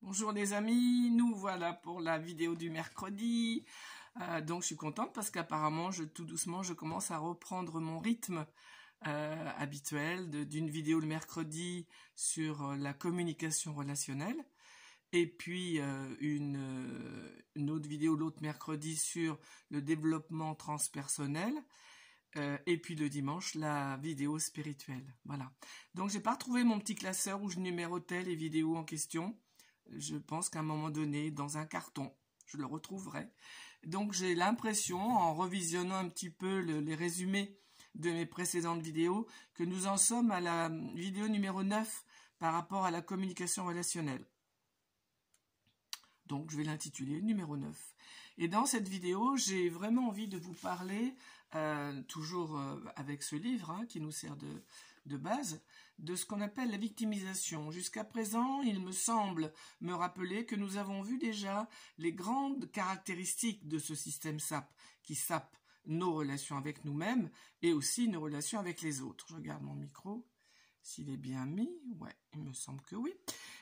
Bonjour les amis, nous voilà pour la vidéo du mercredi. Donc je suis contente parce qu'apparemment tout doucement je commence à reprendre mon rythme habituel d'une vidéo le mercredi sur la communication relationnelle et puis une autre vidéo l'autre mercredi sur le développement transpersonnel. Et puis le dimanche, la vidéo spirituelle. Voilà. Donc, j'ai pas retrouvé mon petit classeur où je numérotais les vidéos en question. Je pense qu'à un moment donné, dans un carton, je le retrouverai. Donc, j'ai l'impression, en revisionnant un petit peu les résumés de mes précédentes vidéos, que nous en sommes à la vidéo numéro 9 par rapport à la communication relationnelle. Donc, je vais l'intituler numéro 9. Et dans cette vidéo, j'ai vraiment envie de vous parler, toujours avec ce livre qui nous sert de base, de ce qu'on appelle la victimisation. Jusqu'à présent, il me semble me rappeler que nous avons vu déjà les grandes caractéristiques de ce système SAP, qui sape nos relations avec nous-mêmes et aussi nos relations avec les autres. Je regarde mon micro. S'il est bien mis, ouais, il me semble que oui.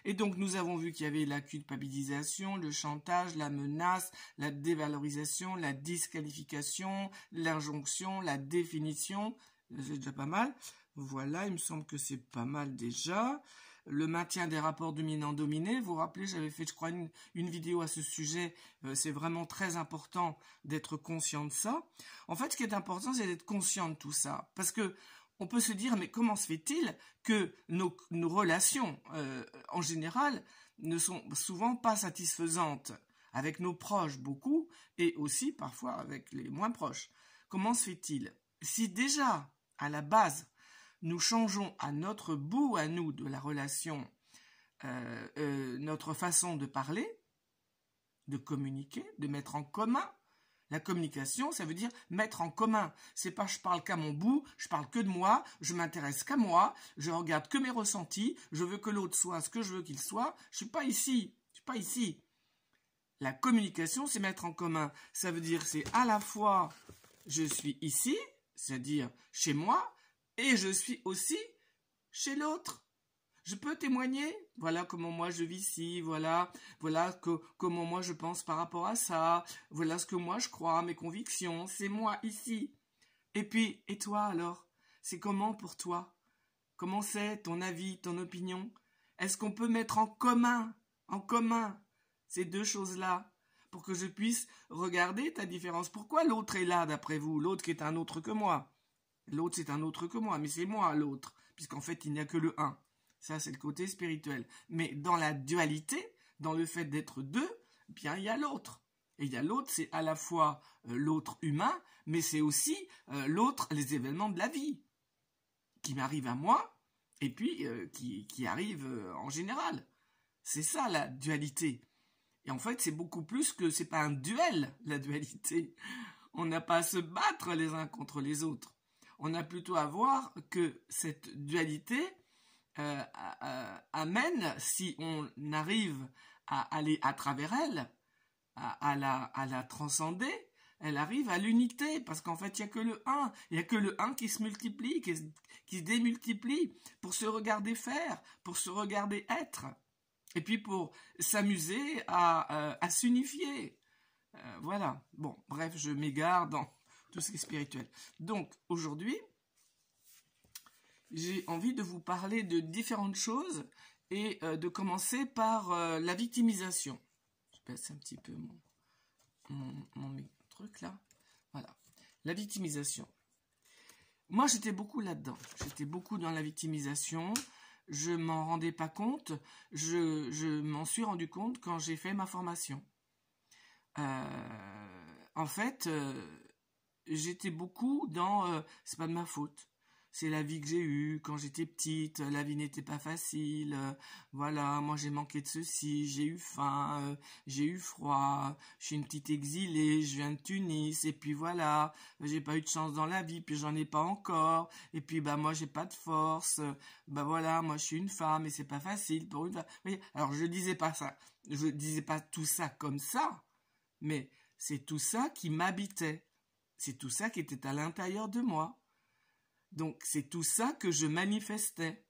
Et donc, nous avons vu qu'il y avait la culpabilisation, le chantage, la menace, la dévalorisation, la disqualification, l'injonction, la définition. C'est déjà pas mal. Voilà, il me semble que c'est pas mal déjà. Le maintien des rapports dominant-dominé. Vous vous rappelez, j'avais fait, je crois, une vidéo à ce sujet. C'est vraiment très important d'être conscient de ça. En fait, ce qui est important, c'est d'être conscient de tout ça. Parce que on peut se dire, mais comment se fait-il que nos relations, en général, ne sont souvent pas satisfaisantes avec nos proches, beaucoup, et aussi parfois avec les moins proches. Comment se fait-il? Si déjà, à la base, nous changeons à notre bout, à nous, de la relation, notre façon de parler, de communiquer, de mettre en commun. La communication, ça veut dire mettre en commun. C'est pas je parle qu'à mon bout, je parle que de moi, je m'intéresse qu'à moi, je regarde que mes ressentis, je veux que l'autre soit ce que je veux qu'il soit. Je suis pas ici. La communication, c'est mettre en commun. Ça veut dire c'est à la fois je suis ici, c'est-à-dire chez moi, et je suis aussi chez l'autre. Je peux témoigner, voilà comment moi je vis ici, voilà comment moi je pense par rapport à ça, voilà ce que moi je crois, mes convictions, c'est moi ici. Et puis, et toi alors? C'est comment pour toi? Comment c'est ton avis, ton opinion? Est-ce qu'on peut mettre en commun ces deux choses-là pour que je puisse regarder ta différence? Pourquoi l'autre est là d'après vous? L'autre qui est un autre que moi. L'autre c'est un autre que moi, mais c'est moi l'autre, puisqu'en fait il n'y a que le un. Ça, c'est le côté spirituel. Mais dans la dualité, dans le fait d'être deux, bien, il y a l'autre. Et il y a l'autre, c'est à la fois l'autre humain, mais c'est aussi l'autre, les événements de la vie, qui m'arrivent à moi, et puis qui arrivent en général. C'est ça, la dualité. Et en fait, c'est beaucoup plus que, c'est pas un duel, la dualité. On n'a pas à se battre les uns contre les autres. On a plutôt à voir que cette dualité amène, si on arrive à aller à travers elle, à la transcender, elle arrive à l'unité, parce qu'en fait, il n'y a que le 1, il n'y a que le 1 qui se multiplie, qui se démultiplie, pour se regarder faire, pour se regarder être, et puis pour s'amuser à s'unifier. Voilà, bon, bref, je m'égare dans tout ce qui est spirituel. Donc, aujourd'hui, j'ai envie de vous parler de différentes choses et de commencer par la victimisation. Je baisse un petit peu mon truc là. Voilà. La victimisation. Moi, j'étais beaucoup là-dedans. J'étais beaucoup dans la victimisation. Je m'en rendais pas compte. Je m'en suis rendu compte quand j'ai fait ma formation. En fait, j'étais beaucoup dans c'est pas de ma faute. C'est la vie que j'ai eue quand j'étais petite, la vie n'était pas facile, voilà, moi j'ai manqué de ceci, j'ai eu faim, j'ai eu froid, je suis une petite exilée, je viens de Tunis, et puis voilà, j'ai pas eu de chance dans la vie, puis j'en ai pas encore, et puis bah moi j'ai pas de force, bah voilà, moi je suis une femme, et c'est pas facile pour une femme. Oui, alors je disais pas ça, je disais pas tout ça comme ça, mais c'est tout ça qui m'habitait, c'est tout ça qui était à l'intérieur de moi. Donc, c'est tout ça que je manifestais.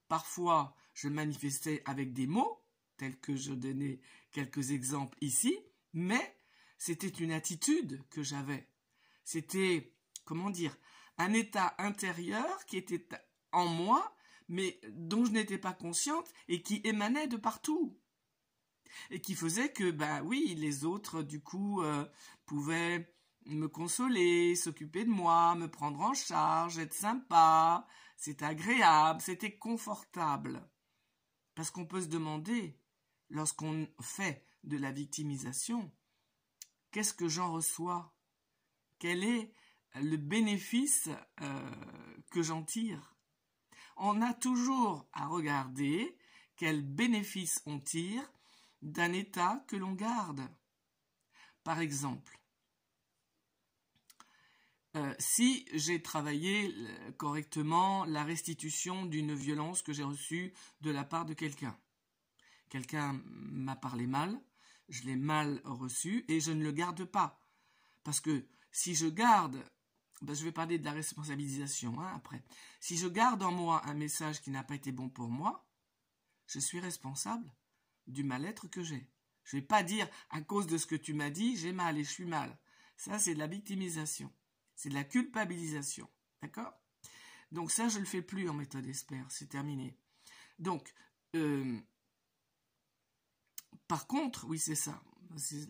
Parfois, je manifestais avec des mots, tel que je donnais quelques exemples ici, mais c'était une attitude que j'avais. C'était, comment dire, un état intérieur qui était en moi, mais dont je n'étais pas consciente et qui émanait de partout. Et qui faisait que, ben oui, les autres, du coup, pouvaient me consoler, s'occuper de moi, me prendre en charge, être sympa, c'était agréable, c'était confortable. Parce qu'on peut se demander, lorsqu'on fait de la victimisation, qu'est-ce que j'en reçois? Quel est le bénéfice que j'en tire? On a toujours à regarder quel bénéfice on tire d'un état que l'on garde. Par exemple, si j'ai travaillé correctement la restitution d'une violence que j'ai reçue de la part de quelqu'un. Quelqu'un m'a parlé mal, je l'ai mal reçu et je ne le garde pas. Parce que si je garde, je vais parler de la responsabilisation après. Si je garde en moi un message qui n'a pas été bon pour moi, je suis responsable du mal-être que j'ai. Je ne vais pas dire à cause de ce que tu m'as dit, j'ai mal et je suis mal. Ça, c'est de la victimisation. C'est de la culpabilisation. D'accord? Donc ça, je ne le fais plus en méthode Esper. C'est terminé. Donc, par contre, oui, c'est ça.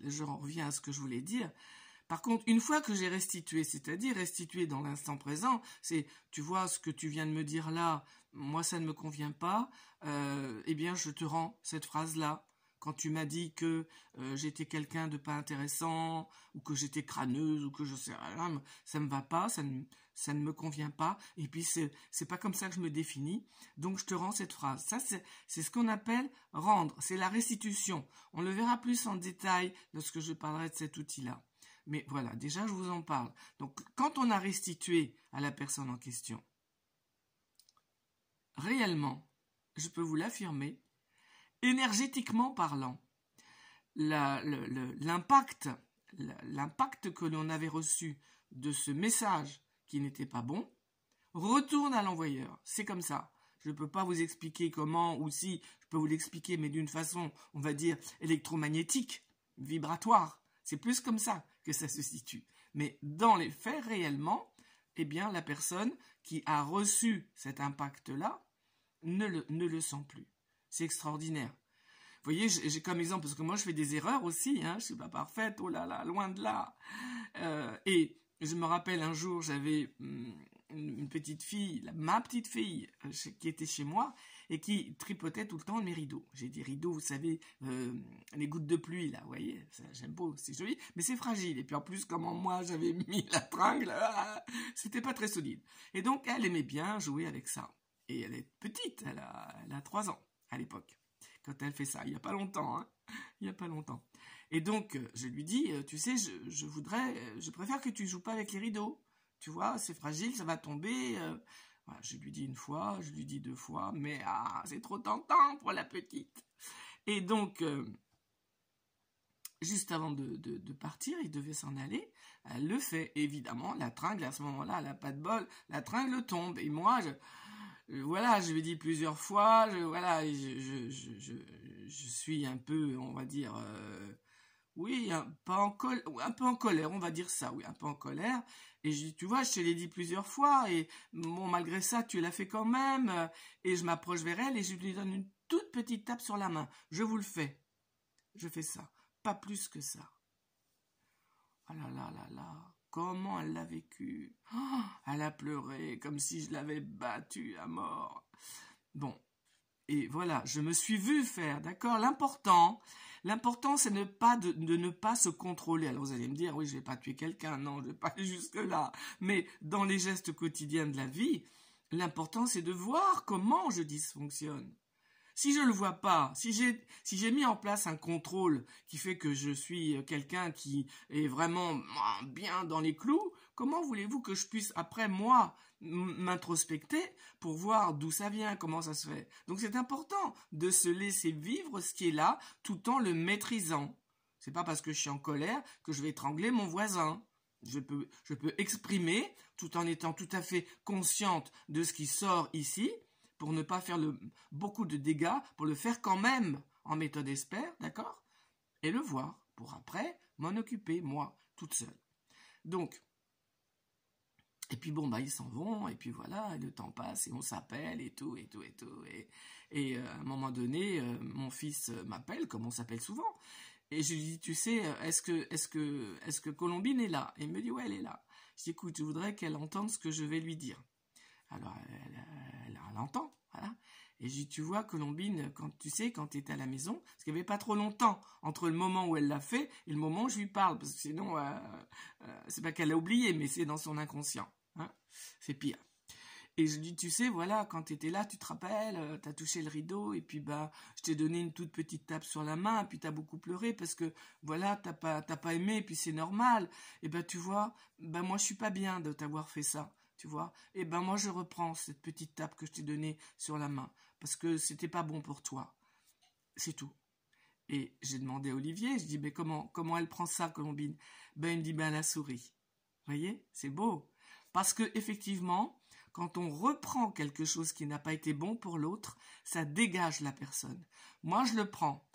Je reviens à ce que je voulais dire. Par contre, une fois que j'ai restitué, c'est-à-dire restitué dans l'instant présent, c'est, tu vois, ce que tu viens de me dire là, moi ça ne me convient pas, eh bien je te rends cette phrase-là. Quand tu m'as dit que j'étais quelqu'un de pas intéressant, ou que j'étais crâneuse, ou que je sais rien, ça me va pas, ça ne me convient pas, et puis c'est pas comme ça que je me définis, donc je te rends cette phrase. Ça, c'est ce qu'on appelle rendre, c'est la restitution. On le verra plus en détail lorsque je parlerai de cet outil-là. Mais voilà, déjà je vous en parle. Donc quand on a restitué à la personne en question, réellement, je peux vous l'affirmer, énergétiquement parlant, l'impact que l'on avait reçu de ce message qui n'était pas bon retourne à l'envoyeur. C'est comme ça. Je ne peux pas vous expliquer comment, ou si, je peux vous l'expliquer, mais d'une façon, on va dire, électromagnétique, vibratoire. C'est plus comme ça que ça se situe. Mais dans les faits, réellement, eh bien, la personne qui a reçu cet impact-là ne le sent plus. C'est extraordinaire. Vous voyez, j'ai comme exemple, parce que moi je fais des erreurs aussi, je ne suis pas parfaite, oh là là, loin de là. Et je me rappelle un jour, j'avais une petite fille, ma petite fille, qui était chez moi, et qui tripotait tout le temps mes rideaux. J'ai des rideaux, vous savez, les gouttes de pluie, là, vous voyez, j'aime beau, c'est joli, mais c'est fragile. Et puis en plus, comment moi j'avais mis la tringle, c'était pas très solide. Et donc, elle aimait bien jouer avec ça. Et elle est petite, elle a 3 ans à l'époque, quand elle fait ça, il n'y a pas longtemps, il n'y a pas longtemps. Et donc, je lui dis, tu sais, je préfère que tu joues pas avec les rideaux. Tu vois, c'est fragile, ça va tomber. Voilà, je lui dis une fois, je lui dis 2 fois, mais c'est trop tentant pour la petite. Et donc, juste avant de partir, il devait s'en aller. Elle le fait. Évidemment, la tringle, à ce moment-là, elle n'a pas de bol. La tringle tombe. Et moi, je lui dis plusieurs fois, je suis un peu, on va dire, oui, un peu en colère, on va dire ça, oui, un peu en colère. Et je dis, tu vois, je te l'ai dit plusieurs fois, et bon, malgré ça, tu l'as fait quand même. Et je m'approche vers elle et je lui donne une toute petite tape sur la main. Je vous le fais. Je fais ça. Pas plus que ça. Ah là là là là. Comment elle l'a vécu? Oh, elle a pleuré comme si je l'avais battue à mort. Bon, et voilà, je me suis vue faire, d'accord? L'important, c'est de ne pas se contrôler. Alors vous allez me dire, oui, je ne vais pas tuer quelqu'un, non, je ne vais pas aller jusque-là. Mais dans les gestes quotidiens de la vie, l'important, c'est de voir comment je dysfonctionne. Si je ne le vois pas, si j'ai mis en place un contrôle qui fait que je suis quelqu'un qui est vraiment bien dans les clous, comment voulez-vous que je puisse, après moi, m'introspecter pour voir d'où ça vient, comment ça se fait? Donc c'est important de se laisser vivre ce qui est là tout en le maîtrisant. C'est pas parce que je suis en colère que je vais étrangler mon voisin. Je peux exprimer tout en étant tout à fait consciente de ce qui sort ici, pour ne pas faire beaucoup de dégâts, pour le faire quand même en méthode expert, d'accord? Et le voir, pour après m'en occuper, moi, toute seule. Donc, et puis bon, bah ils s'en vont, et puis voilà, et le temps passe, et on s'appelle, et tout, et tout, et tout. Et à un moment donné, mon fils m'appelle, comme on s'appelle souvent, et je lui dis, tu sais, est-ce que Colombine est là? Et il me dit, ouais, elle est là. Je dis, écoute, je voudrais qu'elle entende ce que je vais lui dire. Alors, elle entend, voilà. Et je dis, tu vois, Colombine, quand tu étais à la maison, parce qu'il n'y avait pas trop longtemps entre le moment où elle l'a fait et le moment où je lui parle, parce que sinon, c'est pas qu'elle a oublié, mais c'est dans son inconscient. Hein, c'est pire. Et je dis, tu sais, voilà, quand tu étais là, tu te rappelles, tu as touché le rideau, et puis bah, je t'ai donné une toute petite tape sur la main, et puis tu as beaucoup pleuré, parce que voilà, t'as pas aimé, et puis c'est normal. Et ben tu vois, ben moi je suis pas bien de t'avoir fait ça, tu vois. Et ben moi je reprends cette petite tape que je t'ai donnée sur la main, parce que c'était pas bon pour toi. C'est tout. Et j'ai demandé à Olivier, je dis, mais comment elle prend ça, Colombine? Ben il me dit, ben la souris. Vous voyez, c'est beau. Parce que effectivement, quand on reprend quelque chose qui n'a pas été bon pour l'autre, ça dégage la personne. Moi, je le prends.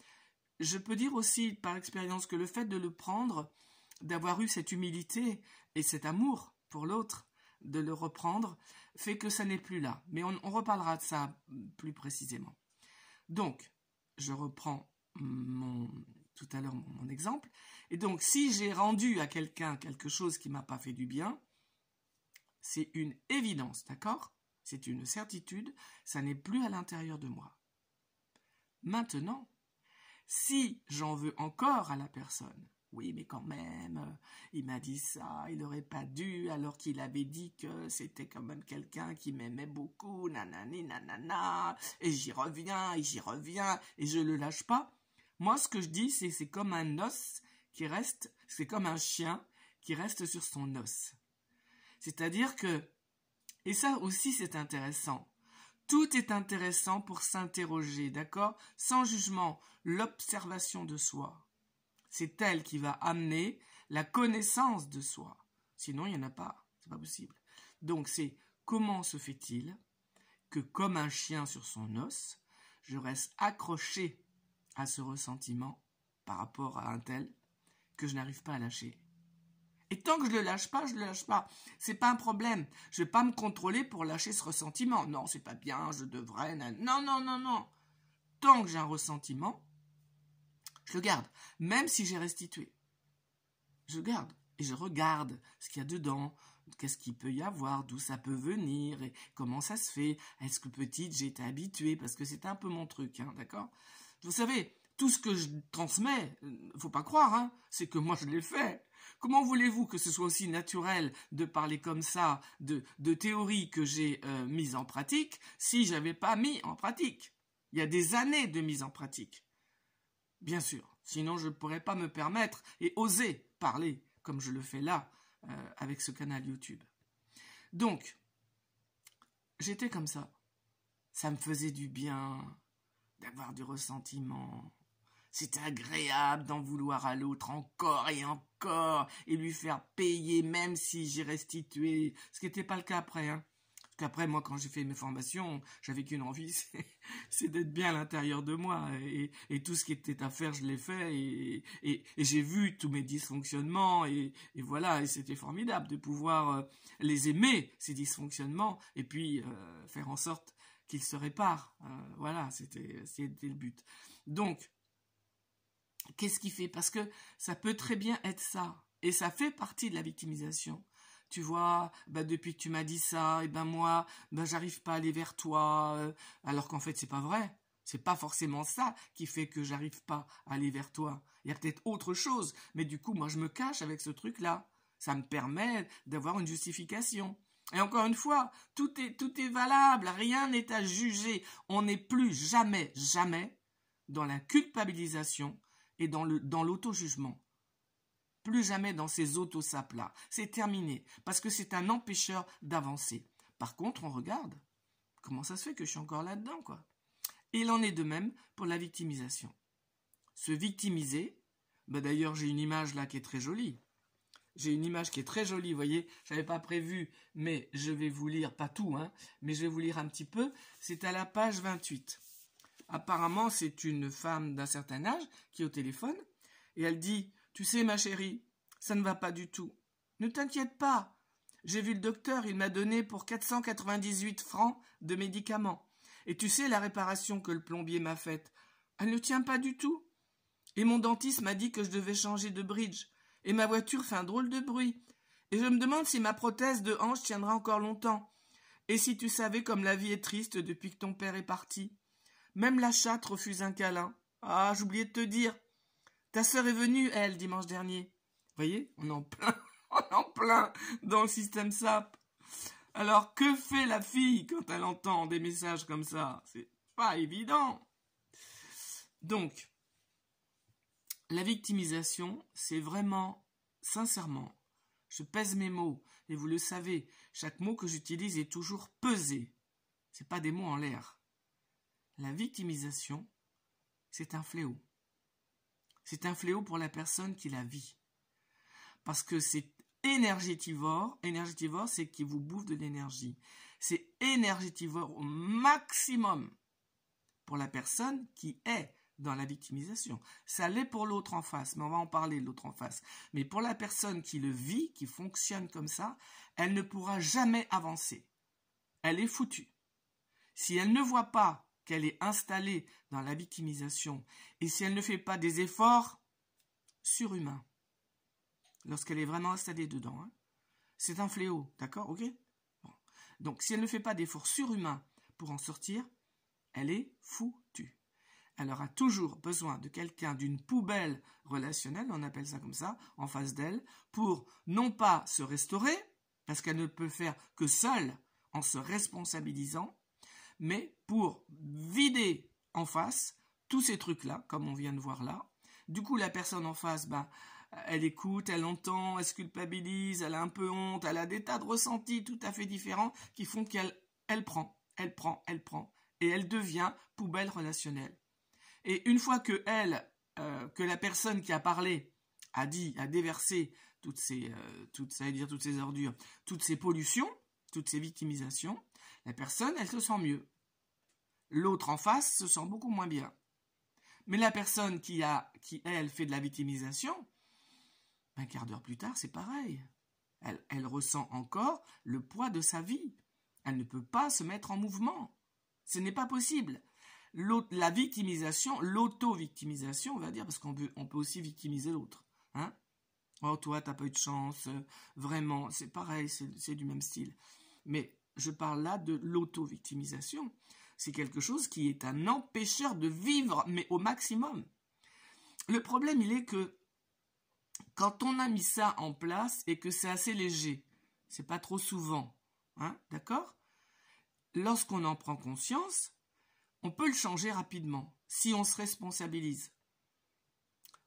Je peux dire aussi par expérience que le fait de le prendre, d'avoir eu cette humilité et cet amour pour l'autre, de le reprendre, fait que ça n'est plus là. Mais on reparlera de ça plus précisément. Donc, je reprends tout à l'heure mon exemple. Et donc, si j'ai rendu à quelqu'un quelque chose qui ne m'a pas fait du bien, c'est une évidence, d'accord? C'est une certitude, ça n'est plus à l'intérieur de moi. Maintenant, si j'en veux encore à la personne, oui, mais quand même, il m'a dit ça, il n'aurait pas dû, alors qu'il avait dit que c'était quand même quelqu'un qui m'aimait beaucoup, nanani, nanana, et j'y reviens, et je le lâche pas. Moi, ce que je dis, c'est comme un os qui reste, c'est comme un chien qui reste sur son os. C'est-à-dire que, et ça aussi c'est intéressant, tout est intéressant pour s'interroger, d'accord? Sans jugement, l'observation de soi. C'est elle qui va amener la connaissance de soi. Sinon, il n'y en a pas, c'est pas possible. Donc c'est comment se fait-il que comme un chien sur son os, je reste accroché à ce ressentiment par rapport à un tel que je n'arrive pas à lâcher. Et tant que je le lâche pas, je le lâche pas. C'est pas un problème. Je vais pas me contrôler pour lâcher ce ressentiment. Non, c'est pas bien, je devrais. Non, non, non, non. Tant que j'ai un ressentiment, je le garde. Même si j'ai restitué. Je garde. Et je regarde ce qu'il y a dedans. Qu'est-ce qu'il peut y avoir, d'où ça peut venir, et comment ça se fait. Est-ce que petite, j'ai été habituée, parce que c'est un peu mon truc, hein, d'accord? Vous savez, tout ce que je transmets, faut pas croire, hein, c'est que moi je l'ai fait. Comment voulez-vous que ce soit aussi naturel de parler comme ça de théories que j'ai mises en pratique si je n'avais pas mis en pratique? Il y a des années de mise en pratique. Bien sûr, sinon je ne pourrais pas me permettre et oser parler comme je le fais là avec ce canal YouTube. Donc, j'étais comme ça. Ça me faisait du bien d'avoir du ressentiment. C'était agréable d'en vouloir à l'autre encore et lui faire payer même si j'ai restitué, ce qui n'était pas le cas après. Hein. Parce qu'après, moi, quand j'ai fait mes formations, j'avais qu'une envie, c'est d'être bien à l'intérieur de moi. Et tout ce qui était à faire, je l'ai fait. Et j'ai vu tous mes dysfonctionnements. Et voilà, et c'était formidable de pouvoir les aimer, ces dysfonctionnements, et puis faire en sorte qu'ils se réparent. Voilà, c'était le but. Donc, qu'est-ce qui fait? Parce que ça peut très bien être ça. Et ça fait partie de la victimisation. Tu vois, bah depuis que tu m'as dit ça, et ben moi, ben j'arrive pas à aller vers toi. Alors qu'en fait, c'est pas vrai. C'est pas forcément ça qui fait que j'arrive pas à aller vers toi. Il y a peut-être autre chose. Mais du coup, moi, je me cache avec ce truc-là. Ça me permet d'avoir une justification. Et encore une fois, tout est valable. Rien n'est à juger. On n'est plus jamais dans la culpabilisation et dans l'auto-jugement. Plus jamais dans ces auto-sapes-là. C'est terminé, parce que c'est un empêcheur d'avancer. Par contre, on regarde, comment ça se fait que je suis encore là-dedans, quoi. Et il en est de même pour la victimisation. Se victimiser, bah d'ailleurs j'ai une image là qui est très jolie. J'ai une image qui est très jolie, vous voyez, je n'avais pas prévu, mais je vais vous lire, pas tout, hein, mais je vais vous lire un petit peu. C'est à la page 28. Apparemment, c'est une femme d'un certain âge qui est au téléphone et elle dit « Tu sais, ma chérie, ça ne va pas du tout. Ne t'inquiète pas. J'ai vu le docteur, il m'a donné pour 498 francs de médicaments. Et tu sais, la réparation que le plombier m'a faite, elle ne tient pas du tout. Et mon dentiste m'a dit que je devais changer de bridge. Et ma voiture fait un drôle de bruit. Et je me demande si ma prothèse de hanche tiendra encore longtemps. Et si tu savais comme la vie est triste depuis que ton père est parti. Même la chatte refuse un câlin. Ah, j'oubliais de te dire. Ta sœur est venue, elle, dimanche dernier. Vous voyez, on est en plein dans le système SAP. Alors, que fait la fille quand elle entend des messages comme ça? C'est pas évident. Donc, la victimisation, c'est vraiment, sincèrement, je pèse mes mots, et vous le savez, chaque mot que j'utilise est toujours pesé. Ce n'est pas des mots en l'air. La victimisation, c'est un fléau. C'est un fléau pour la personne qui la vit. Parce que c'est énergétivore. Énergétivore, c'est qui vous bouffe de l'énergie. C'est énergétivore au maximum pour la personne qui est dans la victimisation. Ça l'est pour l'autre en face, mais on va en parler de l'autre en face. Mais pour la personne qui le vit, qui fonctionne comme ça, elle ne pourra jamais avancer. Elle est foutue. Si elle ne voit pas qu'elle est installée dans la victimisation et si elle ne fait pas des efforts surhumains, lorsqu'elle est vraiment installée dedans, hein, c'est un fléau, d'accord, ok? Bon. Donc, si elle ne fait pas d'efforts surhumains pour en sortir, elle est foutue. Elle aura toujours besoin de quelqu'un, d'une poubelle relationnelle, on appelle ça comme ça, en face d'elle, pour non pas se restaurer, parce qu'elle ne peut faire que seule en se responsabilisant, mais pour vider en face tous ces trucs-là, comme on vient de voir là. Du coup, la personne en face, elle écoute, elle entend, elle se culpabilise, elle a un peu honte, elle a des tas de ressentis tout à fait différents qui font qu'elle prend, et elle devient poubelle relationnelle. Et une fois que la personne qui a parlé a déversé toutes ces ordures, toutes ces pollutions, toutes ces victimisations, la personne, elle se sent mieux. L'autre en face se sent beaucoup moins bien. Mais la personne qui elle, fait de la victimisation, un quart d'heure plus tard, c'est pareil. Elle ressent encore le poids de sa vie. Elle ne peut pas se mettre en mouvement. Ce n'est pas possible. La victimisation, l'auto-victimisation, on va dire, parce qu'on peut aussi victimiser l'autre. Hein? Oh, toi, t'as pas eu de chance. Vraiment, c'est pareil, c'est du même style. Mais je parle là de l'auto-victimisation. C'est quelque chose qui est un empêcheur de vivre, mais au maximum. Le problème, il est que quand on a mis ça en place et que c'est assez léger, c'est pas trop souvent, hein, d'accord? Lorsqu'on en prend conscience, on peut le changer rapidement, si on se responsabilise.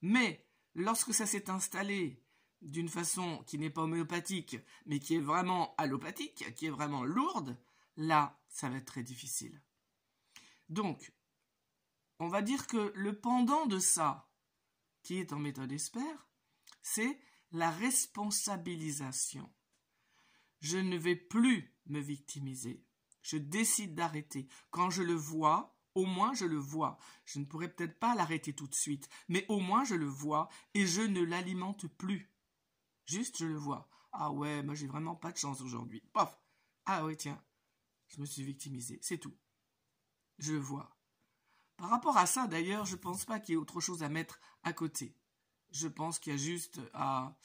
Mais lorsque ça s'est installé d'une façon qui n'est pas homéopathique, mais qui est vraiment allopathique, qui est vraiment lourde, là, ça va être très difficile. Donc, on va dire que le pendant de ça, qui est en méthode Esper, c'est la responsabilisation. Je ne vais plus me victimiser. Je décide d'arrêter. Quand je le vois, au moins je le vois. Je ne pourrais peut-être pas l'arrêter tout de suite, mais au moins je le vois et je ne l'alimente plus. Juste je le vois. Ah ouais, moi j'ai vraiment pas de chance aujourd'hui. Pof. Ah ouais, tiens, je me suis victimisé, c'est tout. Je le vois. Par rapport à ça, d'ailleurs, je ne pense pas qu'il y ait autre chose à mettre à côté. Je pense qu'il y a juste à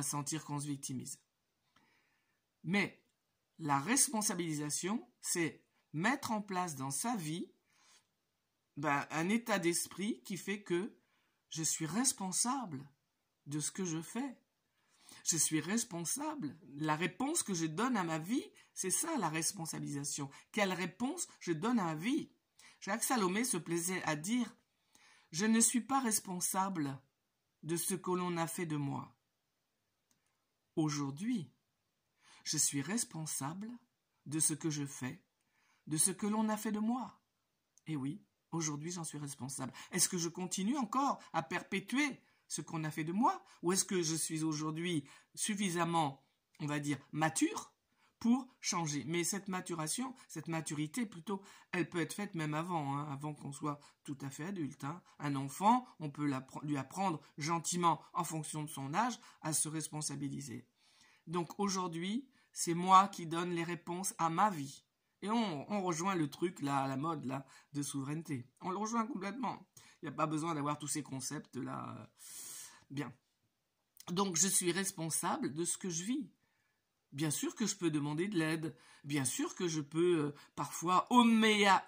sentir qu'on se victimise. Mais la responsabilisation, c'est mettre en place dans sa vie un état d'esprit qui fait que je suis responsable de ce que je fais. Je suis responsable. La réponse que je donne à ma vie, c'est ça la responsabilisation. Quelle réponse je donne à ma vie? Jacques Salomé se plaisait à dire « Je ne suis pas responsable de ce que l'on a fait de moi. Aujourd'hui, je suis responsable de ce que je fais, de ce que l'on a fait de moi. Et oui, aujourd'hui, j'en suis responsable. Est-ce que je continue encore à perpétuer ce qu'on a fait de moi? Ou est-ce que je suis aujourd'hui suffisamment, on va dire, mature pour changer. Mais cette maturation, cette maturité plutôt, elle peut être faite même avant, hein, avant qu'on soit tout à fait adulte. Hein. Un enfant, on peut lui apprendre gentiment, en fonction de son âge, à se responsabiliser. Donc aujourd'hui, c'est moi qui donne les réponses à ma vie. Et on rejoint le truc, là, à la mode là, de souveraineté. On le rejoint complètement. Il n'y a pas besoin d'avoir tous ces concepts-là. Bien. Donc je suis responsable de ce que je vis. Bien sûr que je peux demander de l'aide. Bien sûr que je peux parfois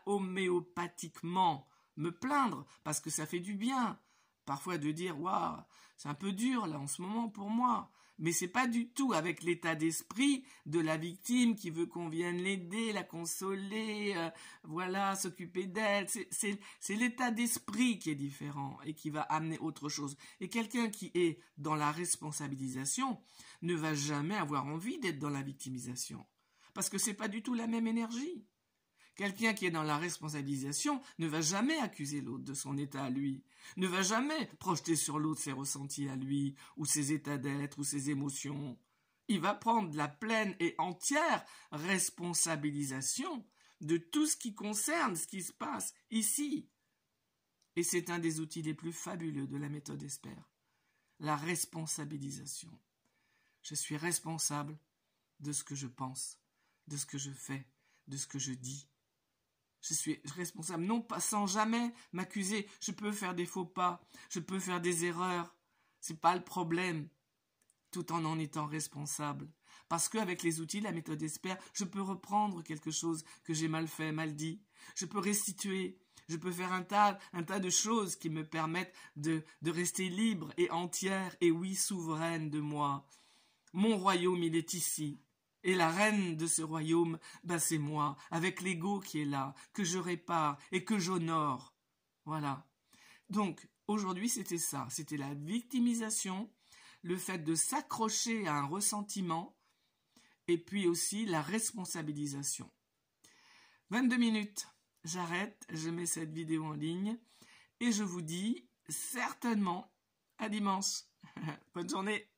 homéopathiquement me plaindre parce que ça fait du bien. Parfois de dire « Waouh, c'est un peu dur là en ce moment pour moi ». Mais c'est pas du tout avec l'état d'esprit de la victime qui veut qu'on vienne l'aider, la consoler, voilà, s'occuper d'elle. C'est l'état d'esprit qui est différent et qui va amener autre chose. Et quelqu'un qui est dans la responsabilisation ne va jamais avoir envie d'être dans la victimisation. Parce que c'est pas du tout la même énergie. Quelqu'un qui est dans la responsabilisation ne va jamais accuser l'autre de son état à lui, ne va jamais projeter sur l'autre ses ressentis à lui, ou ses états d'être, ou ses émotions. Il va prendre la pleine et entière responsabilisation de tout ce qui concerne ce qui se passe ici. Et c'est un des outils les plus fabuleux de la méthode Esper, la responsabilisation. Je suis responsable de ce que je pense, de ce que je fais, de ce que je dis. Je suis responsable, non pas sans jamais m'accuser. Je peux faire des faux pas, je peux faire des erreurs. C'est pas le problème, tout en étant responsable. Parce qu'avec les outils, la méthode Esper, je peux reprendre quelque chose que j'ai mal fait, mal dit. Je peux restituer. Je peux faire un tas de choses qui me permettent de rester libre et entière et oui, souveraine de moi. Mon royaume, il est ici. Et la reine de ce royaume, ben c'est moi, avec l'ego qui est là, que je répare et que j'honore. Voilà. Donc, aujourd'hui, c'était ça. C'était la victimisation, le fait de s'accrocher à un ressentiment, et puis aussi la responsabilisation. 22 minutes. J'arrête, je mets cette vidéo en ligne, et je vous dis certainement à dimanche. Bonne journée.